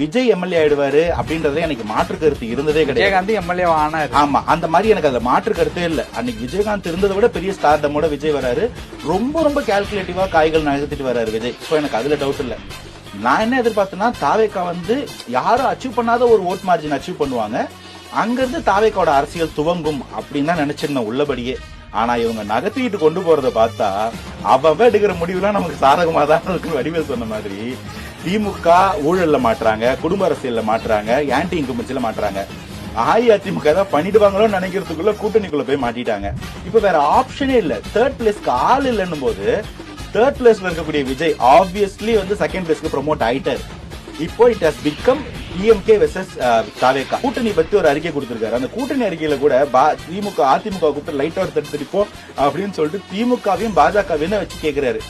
Vijay MLA ஆயிடுவாரு அப்படின்றத எனக்கு மாற்று கருத்து இருந்ததே கிடையாது. விஜயகாந்த் எம்எல்ஏ ஆனாரு. ஆமா, அந்த மாதிரி எனக்கு அதுல மாற்று கருத்தே இல்ல. அன்னைக்கு விஜயகாந்த் இருந்ததை விட பெரிய ஸ்டார்டமோட விஜய் வராரு. ரொம்ப ரொம்ப கால்குலேட்டிவா காய்கள் நகர்த்திட்டு வராரு விஜய். சோ எனக்கு அதுல டவுட் இல்ல. நான் என்ன எதிர்பார்த்தேன்னா, தாவேக்கா யாரும் அச்சீவ் பண்ணாத ஒரு ஓட் மார்ஜின் அச்சீவ் பண்ணுவாங்க, அங்கிருந்து தாவேக்காவோட அரசியல் துவங்கும் அப்படின்னு தான் நினைச்சிருந்தேன் உள்ளபடியே. ஆனா இவங்க நகர்த்திட்டு கொண்டு போறத பார்த்தா அவ எடுக்கிற முடிவுலாம் நமக்கு சாதகமா தான் இருக்கு. வடிவேல் சொன்ன மாதிரி திமுக ஊழல்ல மாட்டுறாங்க, குடும்ப அரசியல்ல மாட்டுறாங்க, ஆன்டி இன்கம்பன்சில மாட்டுறாங்க. அஇஅதிமுக தான் பண்ணிடுவாங்களோன்னு நினைக்கிறதுக்குள்ள கூட்டணிக்குள்ள போய் மாட்டிட்டாங்க. இப்ப வேற ஆப்ஷனே இல்ல. தேர்ட் பிளேஸ்க்கு ஆள் இல்லன்னும் போது தேர்ட் பிளேஸ்ல இருக்கக்கூடிய விஜய் ஆப்வியஸ்லி செகண்ட் பிளேஸ்க்கு ப்ரோமோட் ஆயிட்டாரு. இப்போ it has become DMK versus TVK. கூட்டணி பத்தி ஒரு அறிக்கை கொடுத்திருக்காரு. அந்த கூட்டணி அறிக்கையில கூட திமுக அதிமுக கூப்பிட்டு லைட்டா ஒரு தடுப்போம் அப்படின்னு சொல்லிட்டு திமுகவையும் பாஜகவையும் வச்சு கேட்கிறாரு.